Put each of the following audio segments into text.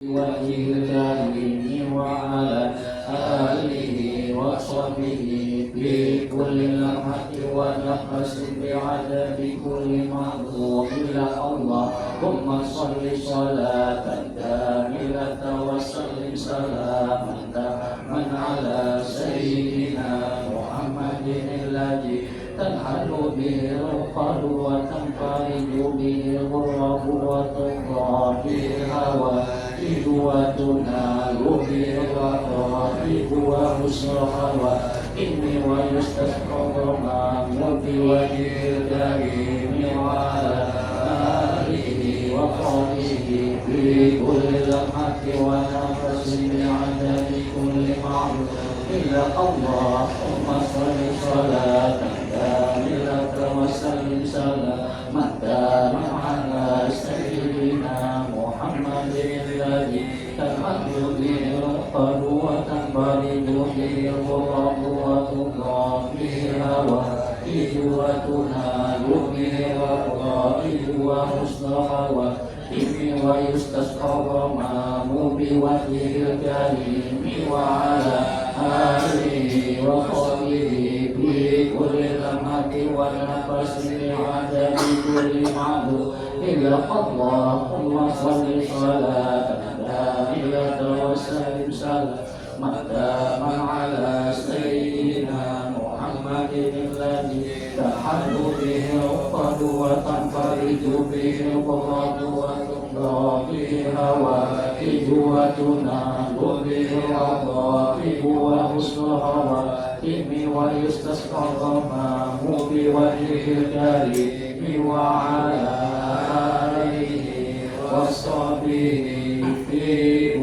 وجه الكريم وعلى آله وصحبه في كل لمحة ونفس بعدد كل معذور إلى اللهم صل صلاة كاملة وسلم سلاما تاما على سيدنا محمد الذي تنحل به العقد وتنفرج به الغرب وتقضى به الهوائج وتنال به الرغائب وحسن الخواتم ويستسقى الغمام بوجه الكريم وعلى آله وصحبه في كل لمحة ونفس بعدد كل معروف إلا اللهم صل صلاة كاملة وسلم سلاما تاما على سيدنا محمد الذي تنحل به العقد وتنفرج به الغرب وتقضى به الهوائج وتنال به الرغائب وحسن الخواتم ويستسقى الغمام بوجهه الكريم وعلى آله وصحبه في كل لمحة ونفس بعدد كل معلوم إلا اللهم صل صلاة كاملة وسلم سلاما تاما على سيدنا محمد الذي تحل به العقد وتنفرج به الغرب وتقضى به الهوائج وتنال به الرغائب وحسن الخواتم ويستسقى الغمام بوجهه الكريم وعلى آله وصحبه في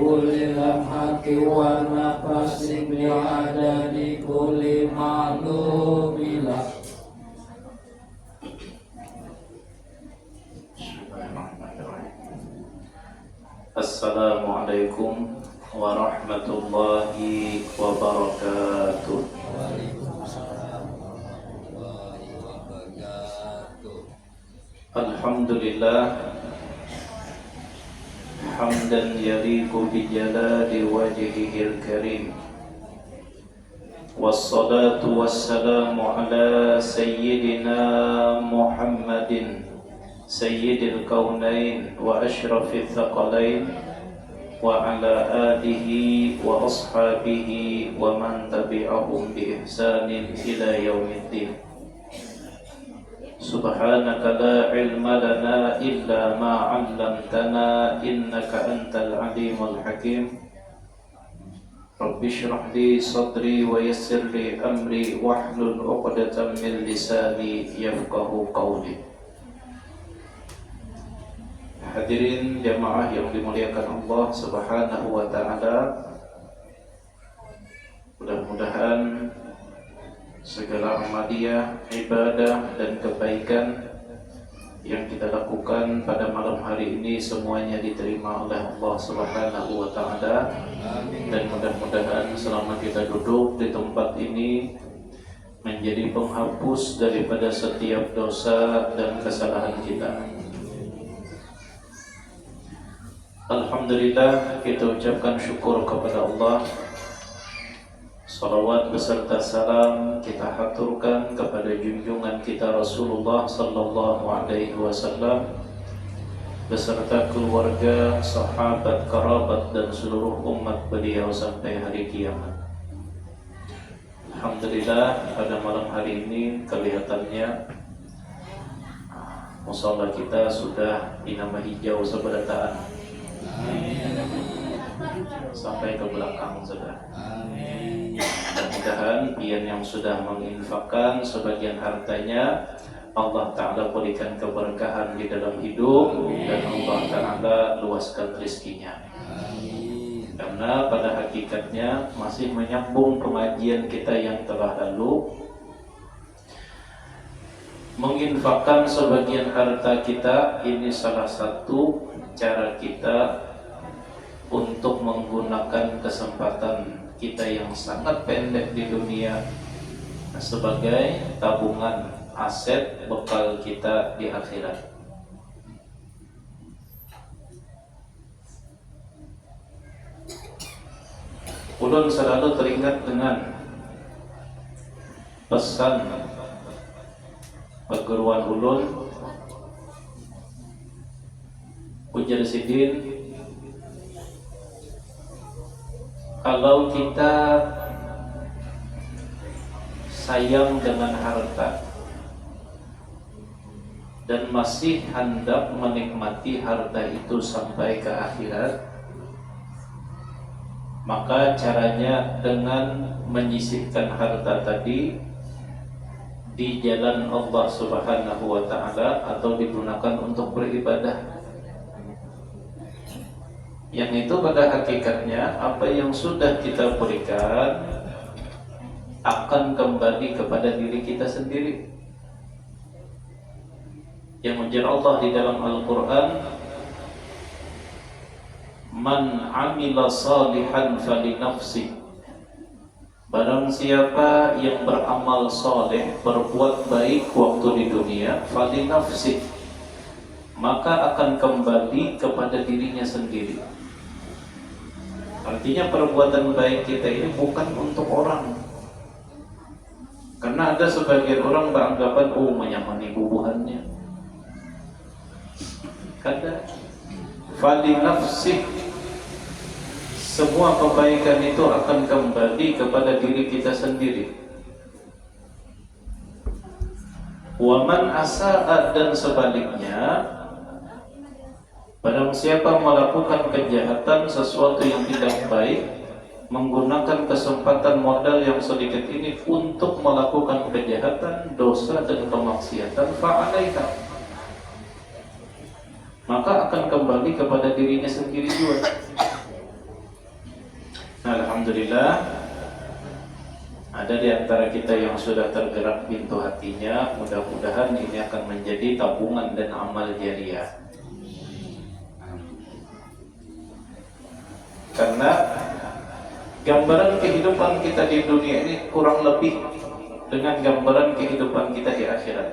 كل لمحة ونفس بعدد كل معلوم له. Assalamualaikum warahmatullahi wabarakatuh. Alhamdulillah hamdan yaliqu bi jalali wajhihil karim. Wassalatu wassalamu ala sayyidina Muhammadin sayyidil kaunain wa ashrafil thaqalain wa ala alihi wa ashabihi wa man tabi'ahum bi ihsanin ila yaumiddin. Subhanaka la ilma lana illa ma 'allamtana innaka antal alimul hakim. Rabbi shrah li sadri wa yassir li amri wahlul 'uqdatam min lisani yafqahu qawli. Hadirin jamaah yang dimuliakan Allah Subhanahu wa taala. Mudah-mudahan segala amaliyah, ibadah dan kebaikan yang kita lakukan pada malam hari ini semuanya diterima oleh Allah Subhanahu wa taala. Dan mudah-mudahan selama kita duduk di tempat ini menjadi penghapus daripada setiap dosa dan kesalahan kita. Alhamdulillah, kita ucapkan syukur kepada Allah. Salawat beserta salam kita haturkan kepada junjungan kita Rasulullah sallallahu alaihi wasallam beserta keluarga, sahabat, kerabat dan seluruh umat beliau sampai hari kiamat. Alhamdulillah, pada malam hari ini kelihatannya musala kita sudah dinama hijau seberataan. Sampai ke belakang sudah. Mudah-mudahan pian yang sudah menginfakkan sebagian hartanya Allah Ta'ala berikan keberkahan di dalam hidup dan Allah Ta'ala luaskan rezekinya. Karena pada hakikatnya masih menyambung pengajian kita yang telah lalu, menginfakkan sebagian harta kita ini salah satu cara kita untuk menggunakan kesempatan kita yang sangat pendek di dunia sebagai tabungan aset bekal kita di akhirat. Ulun selalu teringat dengan pesan perguruan ulun, ujar Sidin, kalau kita sayang dengan harta dan masih hendak menikmati harta itu sampai ke akhirat, maka caranya dengan menyisihkan harta tadi di jalan Allah Subhanahu wa ta'ala atau digunakan untuk beribadah. Yang itu pada hakikatnya apa yang sudah kita berikan akan kembali kepada diri kita sendiri. Yang ujar Allah di dalam Al-Quran, man amila salihan falinafsi, barang siapa yang beramal soleh, berbuat baik waktu di dunia, falinafsi, maka akan kembali kepada dirinya sendiri. Artinya perbuatan baik kita ini bukan untuk orang. Karena ada sebagian orang beranggapan, oh menyamani bubuhannya. Kada fali nafsi, semua kebaikan itu akan kembali kepada diri kita sendiri. Waman asa'a, dan sebaliknya, barang siapa melakukan kejahatan, sesuatu yang tidak baik, menggunakan kesempatan modal yang sedikit ini untuk melakukan kejahatan, dosa dan kemaksiatan, fa'alaiha, maka akan kembali kepada dirinya sendiri juga. Nah, alhamdulillah ada di antara kita yang sudah tergerak pintu hatinya. Mudah-mudahan ini akan menjadi tabungan dan amal jariah. Karena gambaran kehidupan kita di dunia ini kurang lebih dengan gambaran kehidupan kita di akhirat.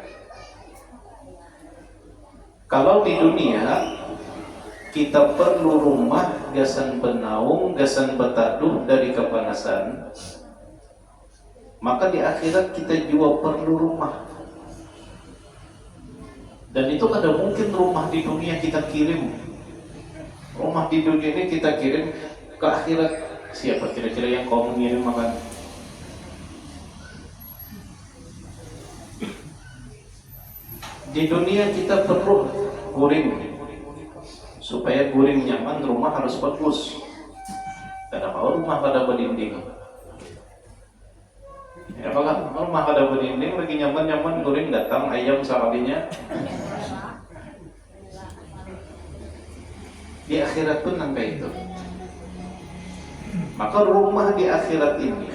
Kalau di dunia kita perlu rumah, gasan benaung, gasan betaduh dari kepanasan, maka di akhirat kita juga perlu rumah. Dan itu kada mungkin rumah di dunia kita kirim. Rumah di dunia ini kita kirim ke akhirat. Siapa kira-kira yang kau mengirim makan? Di dunia kita perlu guring. Supaya guring nyaman, rumah harus bagus. Tidak mau rumah pada berdinding. Ya kalau rumah pada berdinding lagi nyaman-nyaman, guring datang ayam sakalinya. Di akhirat pun sampai itu. Maka rumah di akhirat ini,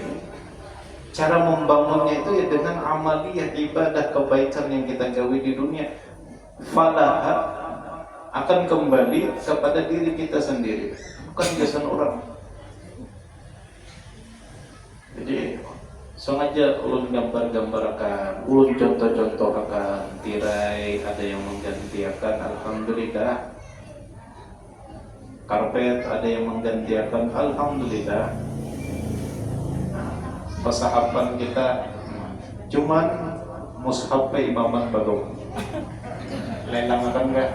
cara membangunnya itu ya dengan amaliyah, ibadah, kebaikan yang kita gawe di dunia. Falaha, akan kembali kepada diri kita sendiri, bukan gasan orang. Jadi sengaja ulun gambar-gambarkan, ulun contoh-contohkan tirai, ada yang menggantikan, alhamdulillah. Karpet ada yang menggantikan, alhamdulillah. Pesahapan kita cuman mushaf imaman baru lelang akan enggak.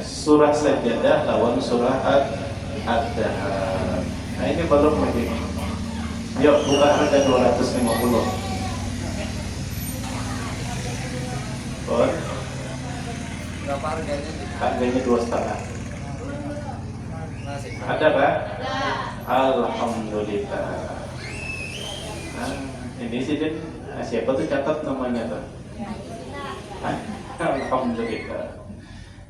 Surah Sajadah lawan surah Ad-Dahar. Nah ini belum lagi. Yuk buka harga 250. Bon. Berapa harganya? Harganya 2,5. Ada kan? Alhamdulillah. Nah, ini sih siapa tuh catat namanya tuh? Alhamdulillah.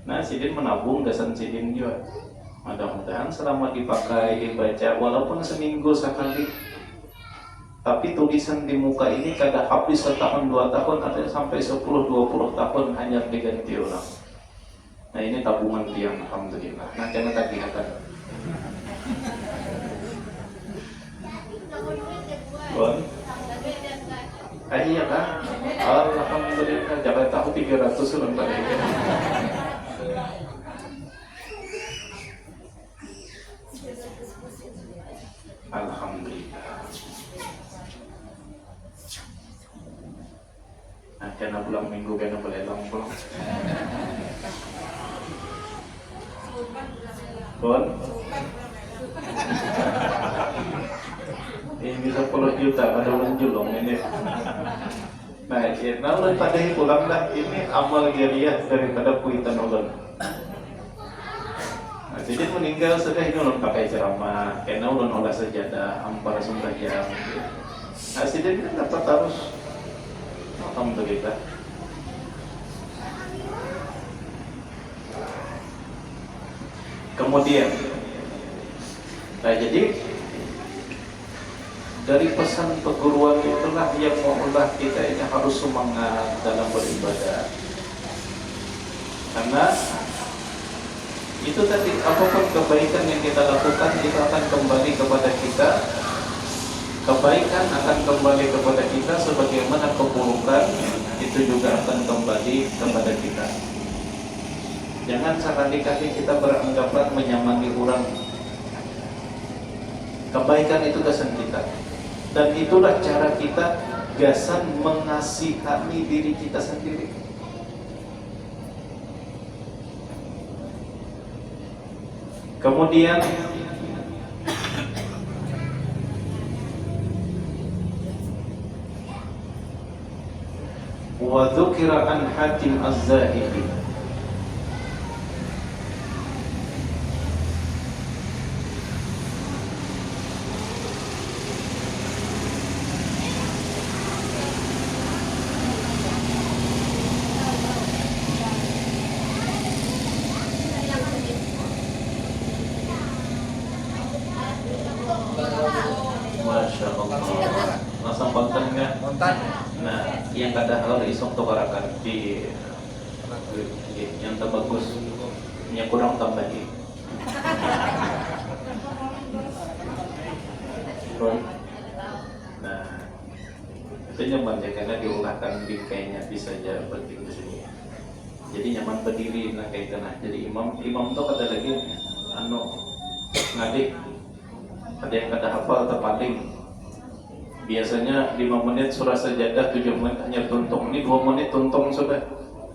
Nah, Sidin menabung gasan Sidin juga. Mudah-mudahan selama dipakai dibaca walaupun seminggu sekali. Tapi tulisan di muka ini kada habis setahun 2 tahun, ada sampai 10-20 tahun hanya diganti orang. Nah ini tabungan tiang, alhamdulillah. Nah jangan tagihan. Bon. Iya kan? Alhamdulillah. Jangan tahu 300 ulang pada ini. Bon, ini 10 juta pada menjulung ini. Nah, ya, ulun pada pulang lah. Ini amal jariah daripada kuitan ulun. Nah, jadi meninggal sudah ini ulun pakai ceramah, karena ulun olah sajadah, ampar sembahyang. Nah, jadi kan dapat harus, alhamdulillah. Kemudian, nah jadi dari pesan perguruan itulah yang mengolah kita ini harus semangat dalam beribadah. Karena itu tadi, apapun kebaikan yang kita lakukan itu akan kembali kepada kita. Kebaikan akan kembali kepada kita, sebagaimana keburukan itu juga akan kembali kepada kita. Jangan sekali-kali kita beranggapan menyamani orang. Kebaikan itu gasan kita. Dan itulah cara kita gasan mengasihani diri kita sendiri. Kemudian wa dzukira an Hatim Az-Zahidi. Masya Allah. Masang konten nggak? Kontan. Nah, yang kada hal isong tukarakan di yang terbagus, yang kurang tambahin. Nah, itu nyaman ya, karena diulahkan bingkainya bisa aja penting di sini. Jadi nyaman berdiri, nah kayak nah. Jadi imam tuh kata lagi, ngadik. Ada yang kata hafal terpaling. Biasanya 5 menit surah sajadah, 7 menit hanya tuntung. Ini 2 menit tuntung sudah.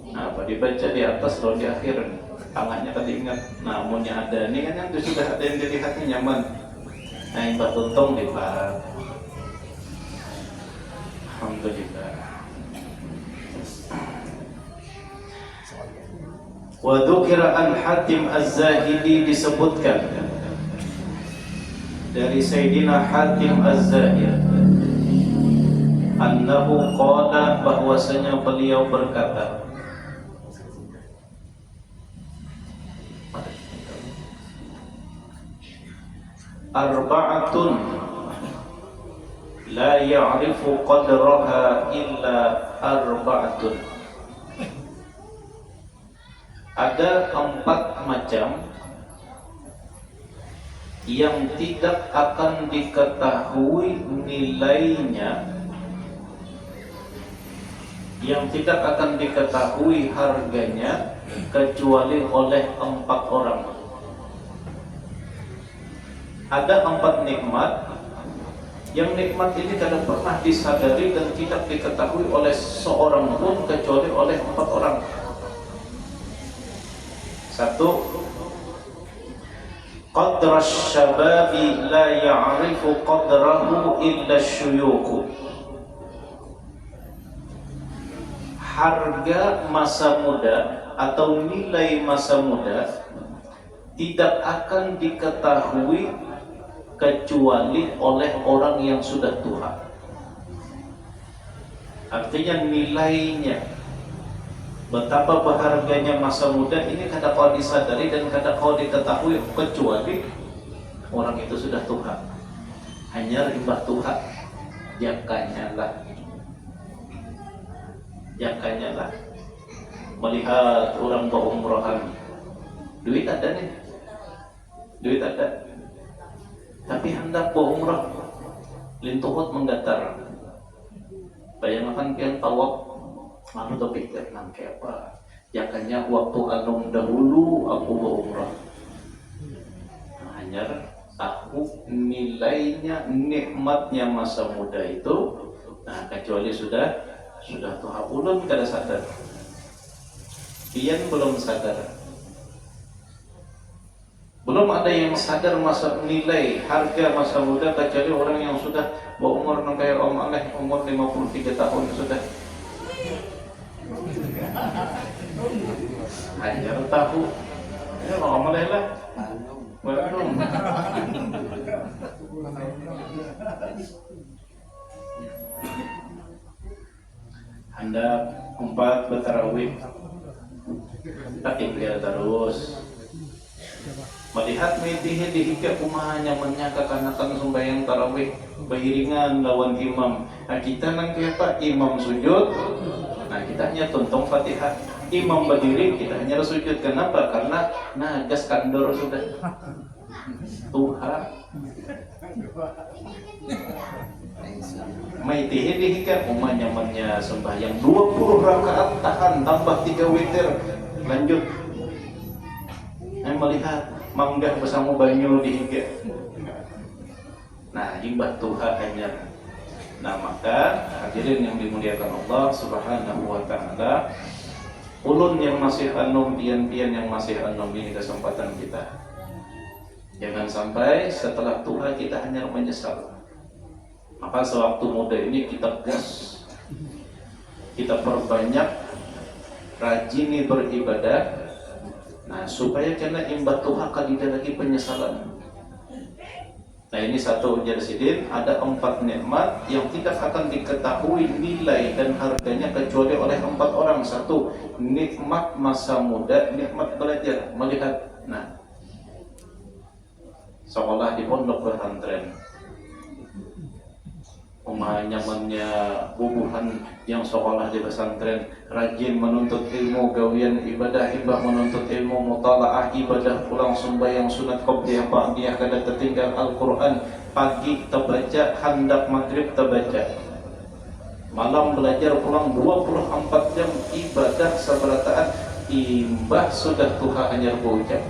Nah, apa dibaca di atas atau di akhir, tangannya tadi ingat. Nah, munnya ada. Ini kan yang sudah ada yang dilihatnya nyaman. Nah, yang tuntung dilihat. Alhamdulillah. Wa dzukira an Hatim Az-Zahidi, disebutkan dari Sayyidina Hatim Az-Zahid annahu qala, bahwasanya beliau berkata, arba'atun la ya'rifu qadraha illa arba'atun. Ada 4 macam yang tidak akan diketahui nilainya, yang tidak akan diketahui harganya kecuali oleh 4 orang. Ada 4 nikmat yang nikmat ini tidak pernah disadari dan tidak diketahui oleh seorang pun kecuali oleh 4 orang. 1. Qadra syababi la ya'rifu qadrahu illa syuyukh. Harga masa muda atau nilai masa muda tidak akan diketahui kecuali oleh orang yang sudah tua. Artinya nilainya, betapa berharganya masa muda ini kada kau disadari dan kada kau diketahui kecuali orang itu sudah tua. Hanya rimbah tua, jangkanya lah melihat orang berumrohan, duit ada nih, duit ada, tapi hendak berumrah lintuhut menggatar. Bayangkan kian tawaf, lalu terpikir nangke apa? Jangkanya waktu anum dahulu aku berumrah. Hanya tahu nilainya, nikmatnya masa muda itu. Nah, kecuali sudah tua, ulun kada sadar. Pian belum sadar. Belum ada yang sadar masa nilai harga masa muda kecuali orang yang sudah berumur kayak Om Aleh, umur 53 tahun sudah. Hajar tahu. Ya Om Aleh lah. Belum. Hendak 4 bertarawih, tak tinggal terus. Melihat medih dihingga kumaha nyamannya kekanakan sembahyang tarawih beriringan lawan imam. Nah kita nang apa imam sujud, nah kita hanya tuntung Fatihah. Imam berdiri, kita hanya sujud. Kenapa? Karena nagas kandor sudah. Tuhan. Maitihi dihingga kumaha nyamannya sembahyang 20 rakaat tahan tambah 3 witir lanjut. Yang melihat manggah bersama banyu di hingga. Nah, imbah Tuhan hanya. Nah, maka hadirin yang dimuliakan Allah Subhanahu wa taala, ulun yang masih anom, pian-pian yang masih anom, ini kesempatan kita. Jangan sampai setelah Tuhan kita hanya menyesal. Maka sewaktu muda ini kita gas. Kita perbanyak rajini beribadah. Nah, supaya kena imbah Tuhan tidak lagi penyesalan. Nah, ini satu ujar sidin, ada 4 nikmat yang tidak akan diketahui nilai dan harganya kecuali oleh 4 orang. 1, nikmat masa muda, nikmat belajar, melihat. Nah, sekolah di pondok pesantren. Nyamannya bubuhan yang sekolah di pesantren, rajin menuntut ilmu, gawian ibadah, imbah menuntut ilmu, mutalaah ibadah, pulang sembahyang sunat qobliyah ba'diyah, kada tertinggal Al-Quran, pagi terbaca, hendak maghrib terbaca, malam belajar, pulang 24 jam ibadah seberataan, imbah sudah Tuhan hanya berucap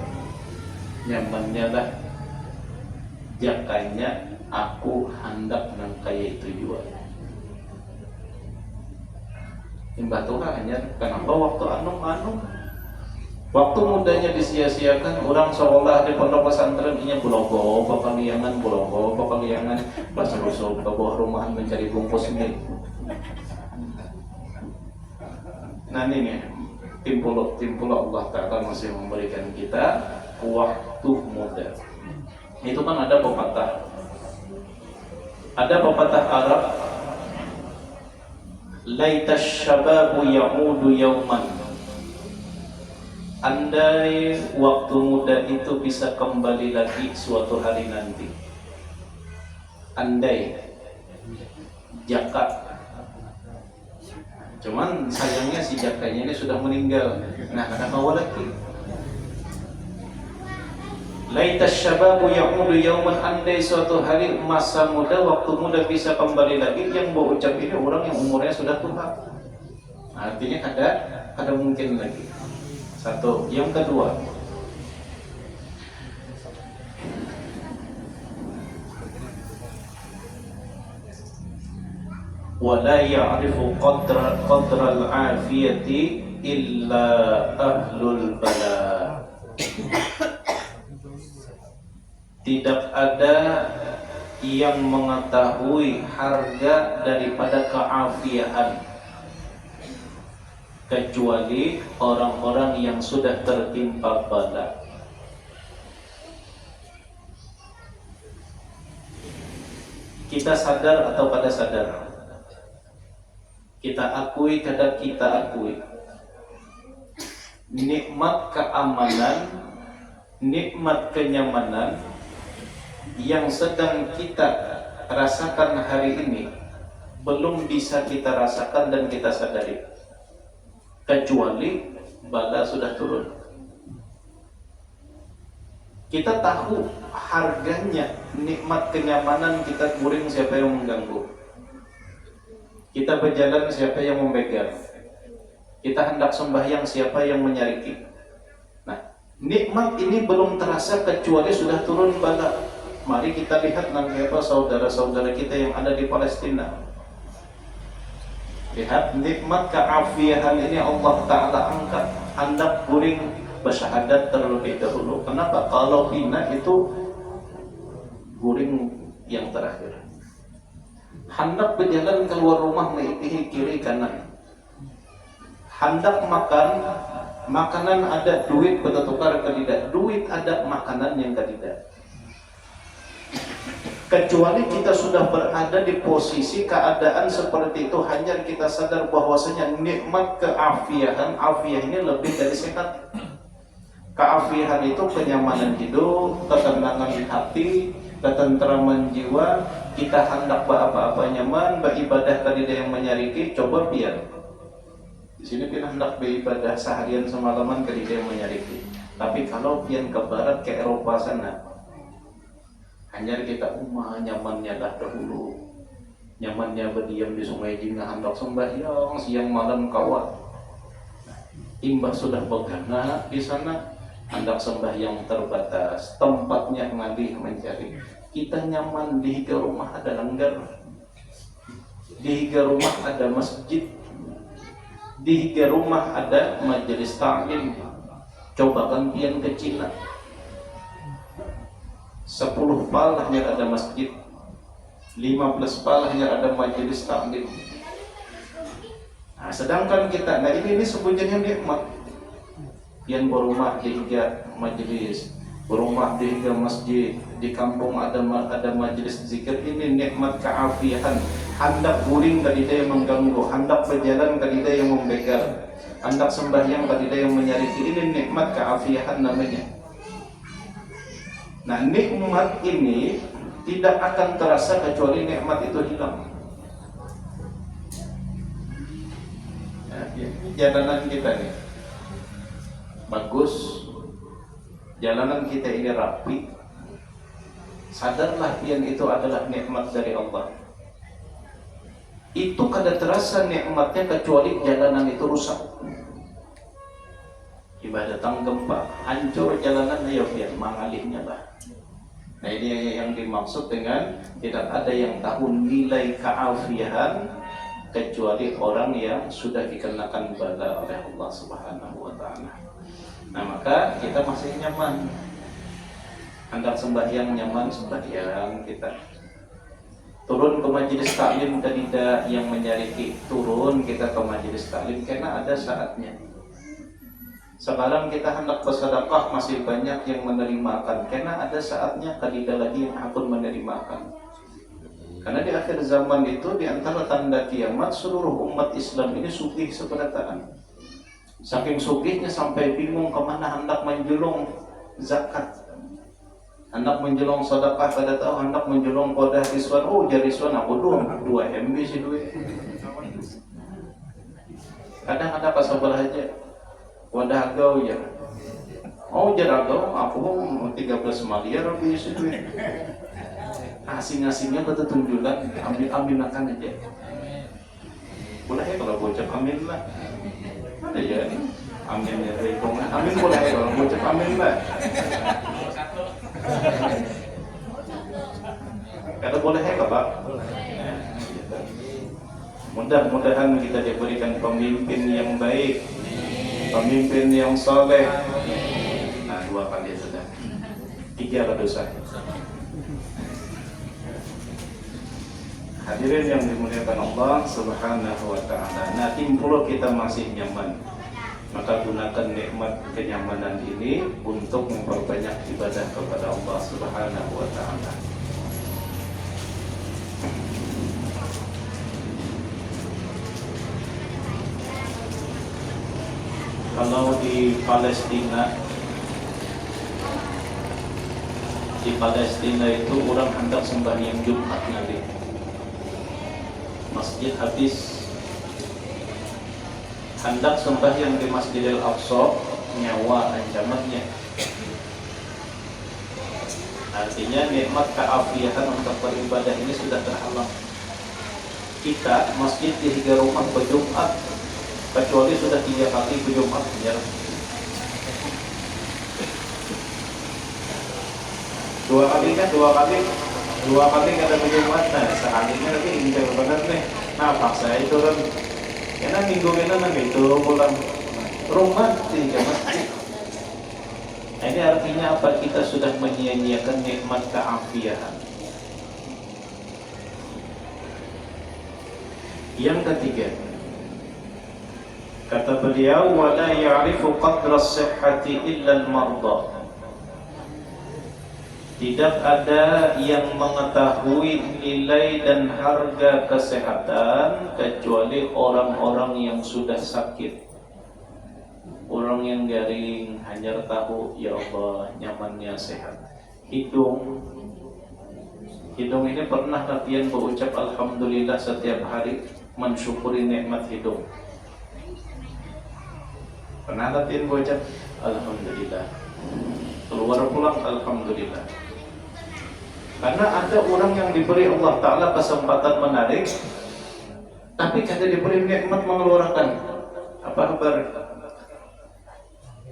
nyamannya lah jakanya aku hendak nangkaya itu jual. Imbah Tuhan hanya kenapa waktu anum waktu mudanya disia-siakan. Orang sekolah di pondok pesantren ini bulogo pakaliangan pas rusuk ke bawah rumahan mencari bungkus mie. Nah ini timpul Allah Ta'ala masih memberikan kita waktu muda. Itu kan ada pepatah Arab, laitas syababu ya'udu yauman. Andai waktu muda itu bisa kembali lagi suatu hari nanti. Andai Jaka. Cuman sayangnya si Jakanya ini sudah meninggal. Nah, ada mau lagi. Laitas syababu ya'udu yauman, andai suatu hari masa muda, waktu muda bisa kembali lagi. Yang berucap ini orang yang umurnya sudah tua. Artinya ada mungkin lagi. Satu. Yang kedua, wala ya'rifu qadral afiyati illa ahlul bala. Tidak ada yang mengetahui harga daripada keafiatan kecuali orang-orang yang sudah tertimpa bala. Kita sadar atau kada sadar, kita akui kada kita akui, nikmat keamanan, nikmat kenyamanan yang sedang kita rasakan hari ini belum bisa kita rasakan dan kita sadari kecuali bala sudah turun. Kita tahu harganya nikmat kenyamanan, kita guring siapa yang mengganggu, kita berjalan siapa yang membegal, kita hendak sembahyang siapa yang menyariki. Nah, nikmat ini belum terasa kecuali sudah turun bala. Mari kita lihat nanti apa saudara-saudara kita yang ada di Palestina. Lihat nikmat keafiatan ini Allah Ta'ala angkat, hendak guring bersyahadat terlebih dahulu. Kenapa? Kalau hina itu guring yang terakhir. Hendak berjalan keluar rumah mengikuti kiri kanan. Hendak makan, makanan ada, duit bertukar ke tidak. Duit ada, makanan yang tidak. Kecuali kita sudah berada di posisi keadaan seperti itu, hanya kita sadar bahwasanya nikmat keafiatan, afiah ini lebih dari sehat. Keafiatan itu kenyamanan hidup, ketenangan hati, ketentraman jiwa. Kita hendak apa-apa nyaman, beribadah tadi yang menyariki, coba biar. Di sini kita hendak beribadah seharian semalaman tadi yang menyariki. Tapi kalau pian ke barat ke Eropa sana, hanya kita nyamannya dah dahulu. Nyamannya berdiam di Sungai Jingah, hendak sembahyang siang malam kawat. Imbah sudah begana di sana, hendak sembahyang terbatas, tempatnya ngalih mencari. Kita nyaman di higa rumah ada langgar, di higa rumah ada masjid, di higa rumah ada majelis ta'lim. Coba kan pian ke Cina, 10 palahnya ada masjid, 15 palahnya ada majelis ta'lim. Nah, sedangkan kita, ini sebenarnya nikmat. Yang berumah di higa majelis, berumah di higa masjid, di kampung ada majelis zikir, ini nikmat keafiatan. Hendak guring kadida yang mengganggu, hendak berjalan kadida yang membegal, hendak sembahyang kadida yang menyariki, ini nikmat keafiatan namanya. Nah, nikmat ini tidak akan terasa kecuali nikmat itu hilang. Nah, jalanan kita nih bagus, jalanan kita ini rapi, sadarlah pian itu adalah nikmat dari Allah. Itu kada terasa nikmatnya kecuali jalanan itu rusak. Ibadah datang gempa, hancur jalanan, ayo pian mengalihnya lah. Nah, ini yang dimaksud dengan tidak ada yang tahu nilai keafiatan kecuali orang yang sudah dikenakan bala oleh Allah Subhanahu wa taala. Nah, maka kita masih nyaman. Hendak sembahyang nyaman sembahyang kita. Turun ke majelis taklim tidak yang menyariki, turun kita ke majelis taklim karena ada saatnya. Sekarang kita hendak bersedekah masih banyak yang menerimakan karena ada saatnya, tidak lagi yang akan menerimakan. Karena di akhir zaman itu di antara tanda kiamat seluruh umat Islam ini sugih seberataan. Saking sugihnya sampai bingung kemana hendak menjelung zakat, hendak menjelung sedekah, pada tahu hendak menjelung kodah riswan. Oh, jadi riswan aku dong 2 MB sih duit. Kadang ada kasabar aja wadah agau ya. Oh, jadi agau aku 13 miliar lebih sih duit. Asing-asingnya betul tunjulan, ambil akan aja. Boleh ya kalau bocap amin lah. Ada ya, amin ya hitungan. Amin boleh ya kalau bocap amin lah. Kata boleh ya Pak? Mudah-mudahan kita diberikan pemimpin yang baik, pemimpin yang soleh. Nah, 2 kali sudah. 3 dosa. Hadirin yang dimuliakan Allah Subhanahu wa taala. Nah, timpul kita masih nyaman. Maka gunakan nikmat kenyamanan ini untuk memperbanyak ibadah kepada Allah Subhanahu wa taala. Kalau di Palestina itu orang hendak sembahyang Jumat nanti, masjid habis, hendak sembahyang di Masjidil Aqsa, nyawa ancamannya. Artinya nikmat keafiatan untuk beribadah ini sudah terhalang. Kita masjid di 3 rumah berjumat, kecuali sudah 3 kali berjumat ya. 2 kali kan 2 kali kada berjumat. Nah, sekalinya lagi ini benar nih. Nah, paksa itu kan. Karena minggu kita nanti itu pulang rumah 3 masjid. Ini artinya apa? Kita sudah menyia-nyiakan nikmat keafiatan. Yang ketiga, kata beliau, wala ya'rifu qadra as-sihhati illa al-marda. Tidak ada yang mengetahui nilai dan harga kesehatan kecuali orang-orang yang sudah sakit. Orang yang garing hanya tahu, ya Allah, nyamannya sehat. Hidung ini pernah latihan berucap alhamdulillah setiap hari, mensyukuri nikmat hidung. Pernah latihan berucap alhamdulillah, keluar pulang alhamdulillah. Karena ada orang yang diberi Allah Ta'ala kesempatan menarik, tapi kada diberi nikmat mengeluarkan. Apa kabar?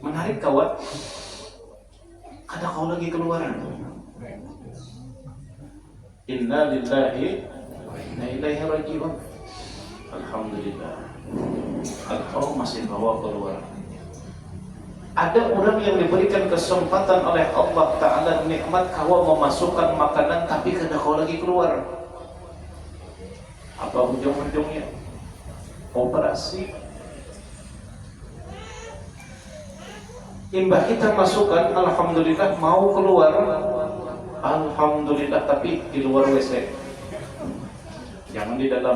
Menarik kawan, kada kau lagi keluaran. Inna lillahi wa inna ilaihi raji'un. Alhamdulillah, kau masih bawa keluar. Ada orang yang diberikan kesempatan oleh Allah Ta'ala nikmat kau memasukkan makanan, tapi kada kau lagi keluar. Apa ujung-ujungnya? Operasi. Imbah kita masukkan, alhamdulillah mau keluar, alhamdulillah, tapi di luar WC, jangan di dalam.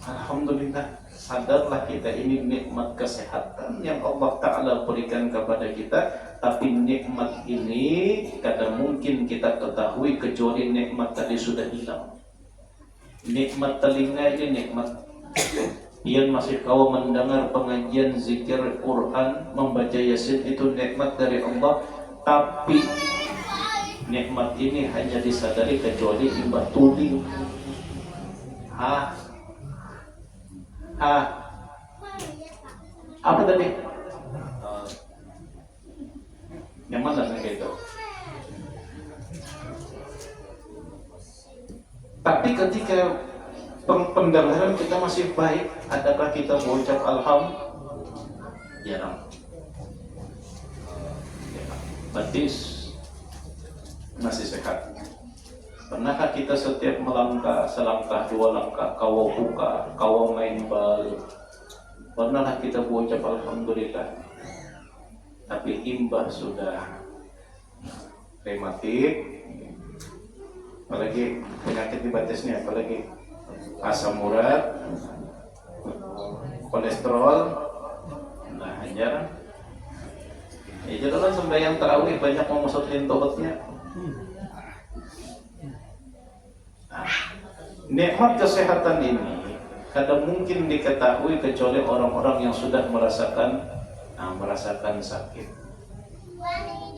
Alhamdulillah, sadarlah kita ini nikmat kesehatan yang Allah Ta'ala berikan kepada kita. Tapi nikmat ini kadang mungkin kita ketahui kecuali nikmat tadi sudah hilang. Nikmat telinga ini nikmat. Yang masih kau mendengar pengajian zikir Quran, membaca Yasin, itu nikmat dari Allah. Tapi nikmat ini hanya disadari kecuali imbah tuli. Apa tadi? Yang mana kayak itu? Tapi ketika pendengaran kita masih baik, adakah kita mengucap alhamdulillah? Jarang. Berarti masih sehat. Pernahkah kita setiap melangkah, selangkah, dua langkah, kau buka, kau main bal, pernahkah kita mengucap alhamdulillah? Tapi imbah sudah rematik, apalagi penyakit di batasnya, apalagi asam urat, kolesterol, nah jarang. Ya jangan sembahyang tarawih banyak memusuhin tobatnya. Nikmat kesehatan ini kadang mungkin diketahui kecuali orang-orang yang sudah merasakan sakit.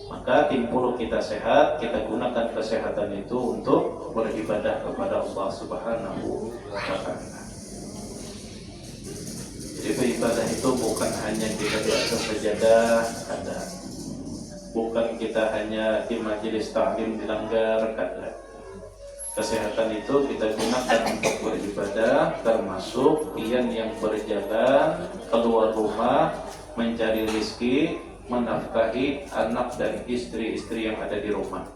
Maka timpul kita sehat, kita gunakan kesehatan itu untuk beribadah kepada Allah Subhanahu wa Ta'ala. Jadi beribadah itu bukan hanya kita di atas sajadah, bukan kita hanya di majelis ta'lim dilanggar, kada. Kesehatan itu kita gunakan untuk beribadah, termasuk yang berjalan keluar rumah mencari rezeki, menafkahi anak dan istri-istri yang ada di rumah.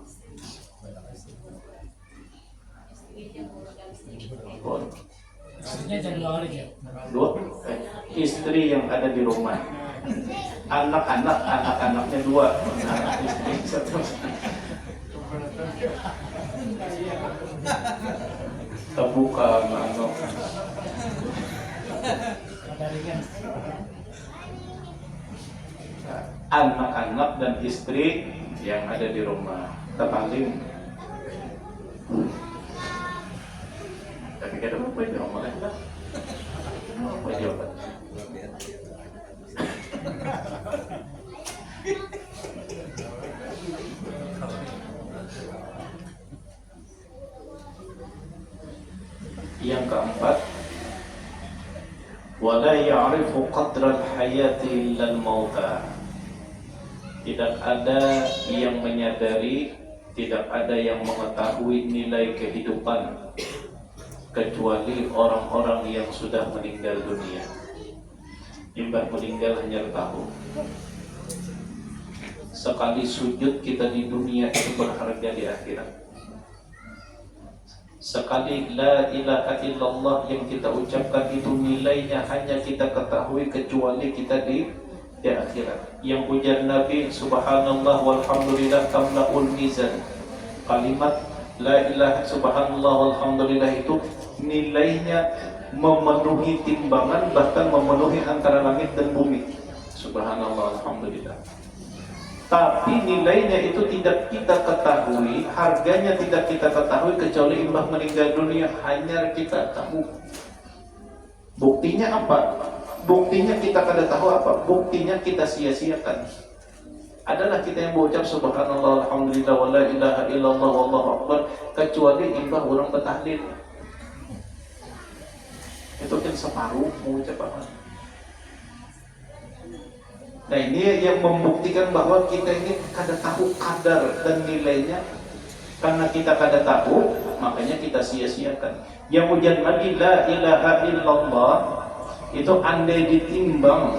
Istri yang ada di rumah, anak-anaknya dua. Terbuka manok. Anak-anak dan istri yang ada di rumah. Terpaling. Tapi kada apa itu omongan lah. Apa jawaban? Yang keempat, wala ya'rifu qadral hayati illal mauta. Tidak ada yang menyadari, tidak ada yang mengetahui nilai kehidupan kecuali orang-orang yang sudah meninggal dunia. Imbah meninggal hanya tahu. sekali sujud kita di dunia itu berharga di akhirat. Sekali la ilaha illallah yang kita ucapkan itu nilainya hanya kita ketahui kecuali kita di akhirat. Yang ujar Nabi subhanallah walhamdulillah tamla'ul mizan. Kalimat la ilaha subhanallah walhamdulillah itu nilainya memenuhi timbangan, bahkan memenuhi antara langit dan bumi. Subhanallah alhamdulillah. Tapi nilainya itu tidak kita ketahui, harganya tidak kita ketahui kecuali imbah meninggal dunia, hanya kita tahu. Buktinya apa? Buktinya kita kada tahu apa? Buktinya kita sia-siakan. Adalah kita yang berucap subhanallah alhamdulillah wa la ilaha illallah wallahu akbar kecuali imbah orang bertahlil. Itu kan separuh mengucap apa? Nah ini yang membuktikan bahwa kita ini kada tahu kadar dan nilainya. Karena kita kada tahu, makanya kita sia-siakan. Yang ujar Nabi la ilaha illallah itu andai ditimbang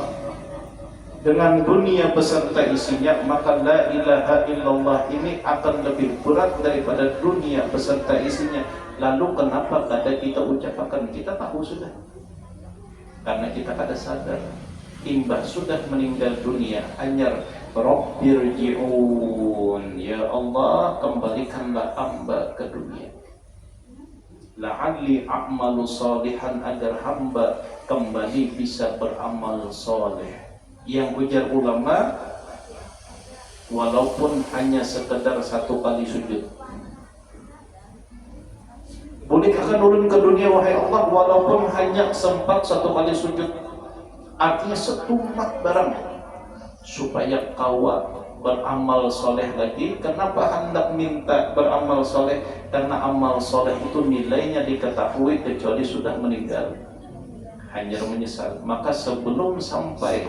dengan dunia beserta isinya, maka la ilaha illallah ini akan lebih berat daripada dunia beserta isinya. Lalu kenapa kada kita ucapkan? Kita tahu sudah. Karena kita kada sadar. Imbah sudah meninggal dunia, hanya Rabbirji'un, ya Allah kembalikanlah hamba ke dunia. La'alli a'malu salihan, agar hamba kembali bisa beramal soleh. Yang ujar ulama, walaupun hanya sekedar satu kali sujud. Bolehkah turun ke dunia wahai Allah walaupun hanya sempat satu kali sujud? Artinya setumat barang supaya kau beramal soleh lagi. Kenapa hendak minta beramal soleh? Karena amal soleh itu nilainya diketahui kecuali sudah meninggal, hanya menyesal. Maka sebelum sampai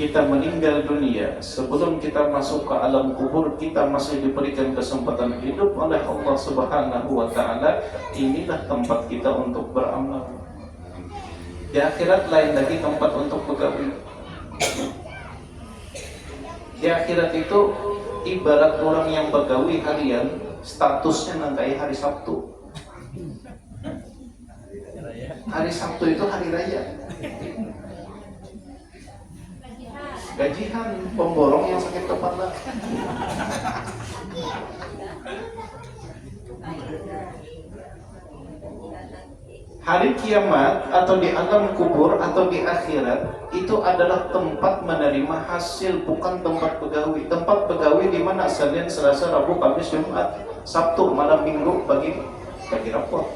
kita meninggal dunia, sebelum kita masuk ke alam kubur, kita masih diberikan kesempatan hidup oleh Allah Subhanahu wa Ta'ala. Inilah tempat kita untuk beramal. Di akhirat lain lagi tempat untuk begawi. Di akhirat itu ibarat orang yang begawi harian, statusnya nangkai hari Sabtu. Hari Sabtu itu hari raya. Gajian pemborong yang sakit kepala. Hari kiamat atau di alam kubur atau di akhirat itu adalah tempat menerima hasil, bukan tempat begawi. Tempat begawi di mana? Senin, Selasa, Rabu, Kamis, Jumat, Sabtu, malam Minggu bagi rapor.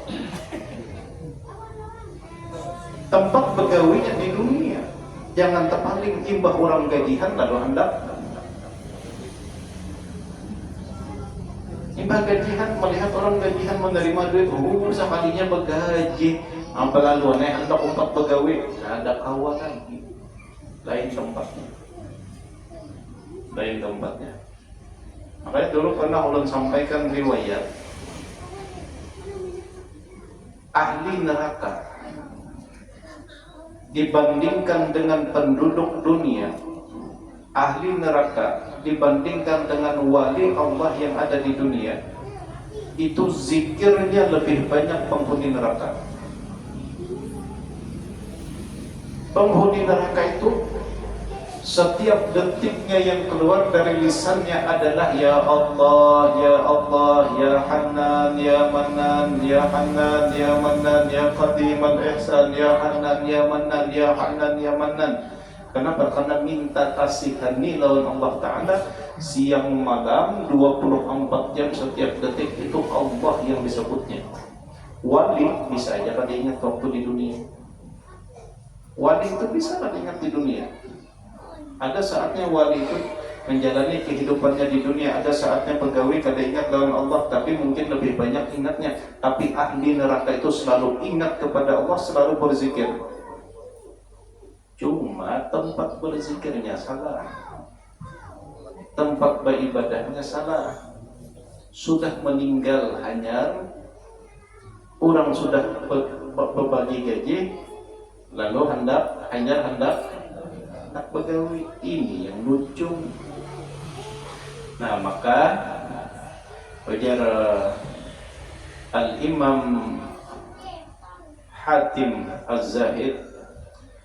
Tempat begawinya di dunia. Jangan terpaling imbah orang gajian lalu hendak imbah gajian, melihat orang gajian menerima duit, sekalinya begaji, apa lalu aneh hendak umpat begawi, ada kawan lagi, lain tempatnya. Makanya dulu pernah ulun sampaikan riwayat ahli neraka dibandingkan dengan penduduk dunia, ahli neraka dibandingkan dengan wali Allah yang ada di dunia, itu zikirnya lebih banyak penghuni neraka. Penghuni neraka itu setiap detiknya yang keluar dari lisannya adalah ya Allah, ya Allah, ya Hanan, ya Manan, ya Hanan, ya Manan, ya Qadim al-Ihsan, ya Hanan, ya Manan, ya Hanan, ya Manan. Kenapa? Karena minta kasihani lawan Allah Ta'ala siang malam 24 jam setiap detik itu Allah yang disebutnya. Wali bisa aja pada ingat waktu di dunia. Wali itu bisa pada ingat di dunia. Ada saatnya wali itu menjalani kehidupannya di dunia, ada saatnya pegawai kada ingat lawan Allah, tapi mungkin lebih banyak ingatnya. Tapi ahli neraka itu selalu ingat kepada Allah, selalu berzikir. Cuma tempat berzikirnya salah, tempat beribadahnya salah. Sudah meninggal hanyar, orang sudah berbagi gaji, lalu hendak nak begawi ini yang lucu. Nah, maka ujar Al-Imam Hatim Az-Zahid,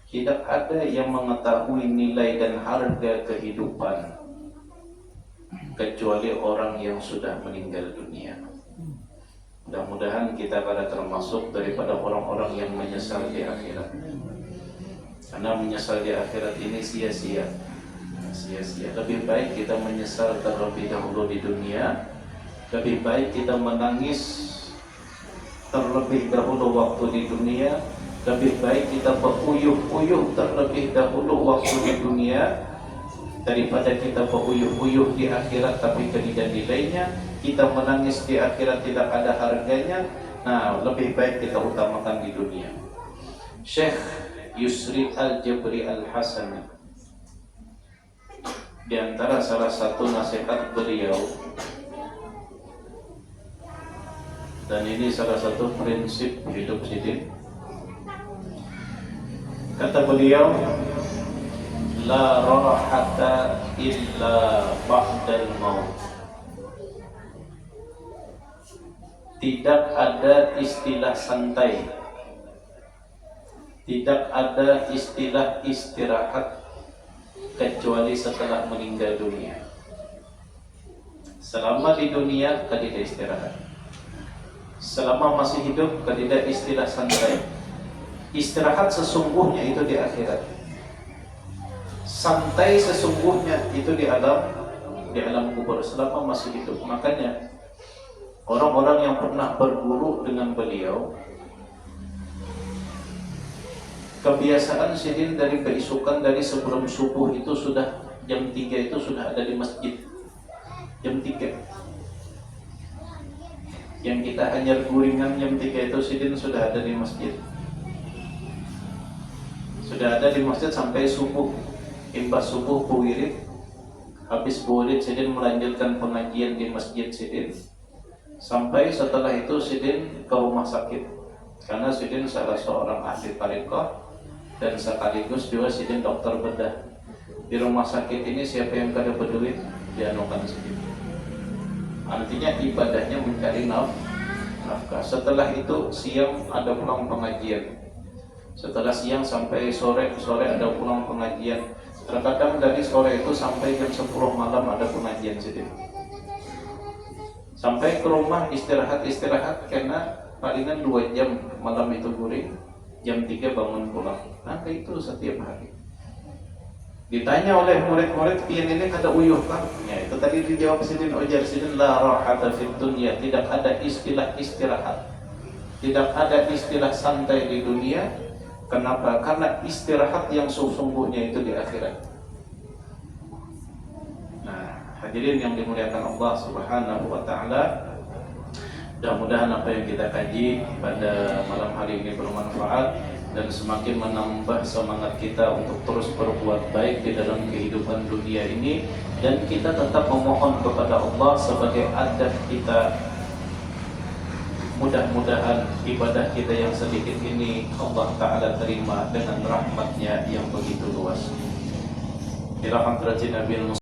tidak ada yang mengetahui nilai dan harga kehidupan kecuali orang yang sudah meninggal dunia. Mudah-mudahan kita pada termasuk daripada orang-orang yang menyesal di akhirat. Karena menyesal di akhirat ini sia-sia. Lebih baik kita menyesal terlebih dahulu di dunia. Lebih baik kita menangis terlebih dahulu waktu di dunia. Lebih baik kita beruyuh-uyuh terlebih dahulu waktu di dunia, daripada kita beruyuh-uyuh di akhirat tapi tidak nilainya, kita menangis di akhirat tidak ada harganya. Nah, lebih baik kita utamakan di dunia. Syekh Yusri Al-Jabri Al-Hasani, di antara salah satu nasihat beliau, dan ini salah satu prinsip hidup sidin, kata beliau, la rahata illa ba'dal maut. Tidak ada istilah santai, tidak ada istilah istirahat kecuali setelah meninggal dunia. Selama di dunia tidak istirahat, selama masih hidup tidak istilah santai. Istirahat sesungguhnya itu di akhirat. Santai sesungguhnya itu di alam kubur selama masih hidup. Makanya orang-orang yang pernah berguru dengan beliau, kebiasaan sidin dari keisukan, dari sebelum subuh itu sudah jam 3 itu sudah ada di masjid. Jam 3. Yang kita hanya guringan jam 3 itu sidin sudah ada di masjid. Sudah ada di masjid sampai subuh. Imbas subuh buwirid, habis buwirid sidin melanjutkan pengajian di masjid sidin. Sampai setelah itu sidin ke rumah sakit. Karena sidin salah seorang ahli tariqah dan sekaligus juga sidin dokter bedah. Di rumah sakit ini siapa yang kada berduit dianukan sidin. Artinya ibadahnya mencari nafkah. Setelah itu siang ada pulang pengajian. Setelah siang sampai sore ada pulang pengajian. Terkadang dari sore itu sampai jam 10 malam ada pengajian sidin. Sampai ke rumah istirahat karena palingan 2 jam malam itu guring, jam 3 bangun pulang. Nah itu setiap hari. Ditanya oleh murid-murid, pian ini kada uyuh kan? Ya itu tadi dijawab sidin ujar sidin, la rahata fid dunya, tidak ada istilah istirahat, tidak ada istilah santai di dunia. Kenapa? Karena istirahat yang sesungguhnya itu di akhirat. Nah, hadirin yang dimuliakan Allah Subhanahu wa taala, mudah-mudahan apa yang kita kaji pada malam hari ini bermanfaat dan semakin menambah semangat kita untuk terus berbuat baik di dalam kehidupan dunia ini, dan kita tetap memohon kepada Allah sebagai adab kita. Mudah-mudahan ibadah kita yang sedikit ini Allah Ta'ala terima dengan rahmatnya yang begitu luas. Ila hadratin Nabi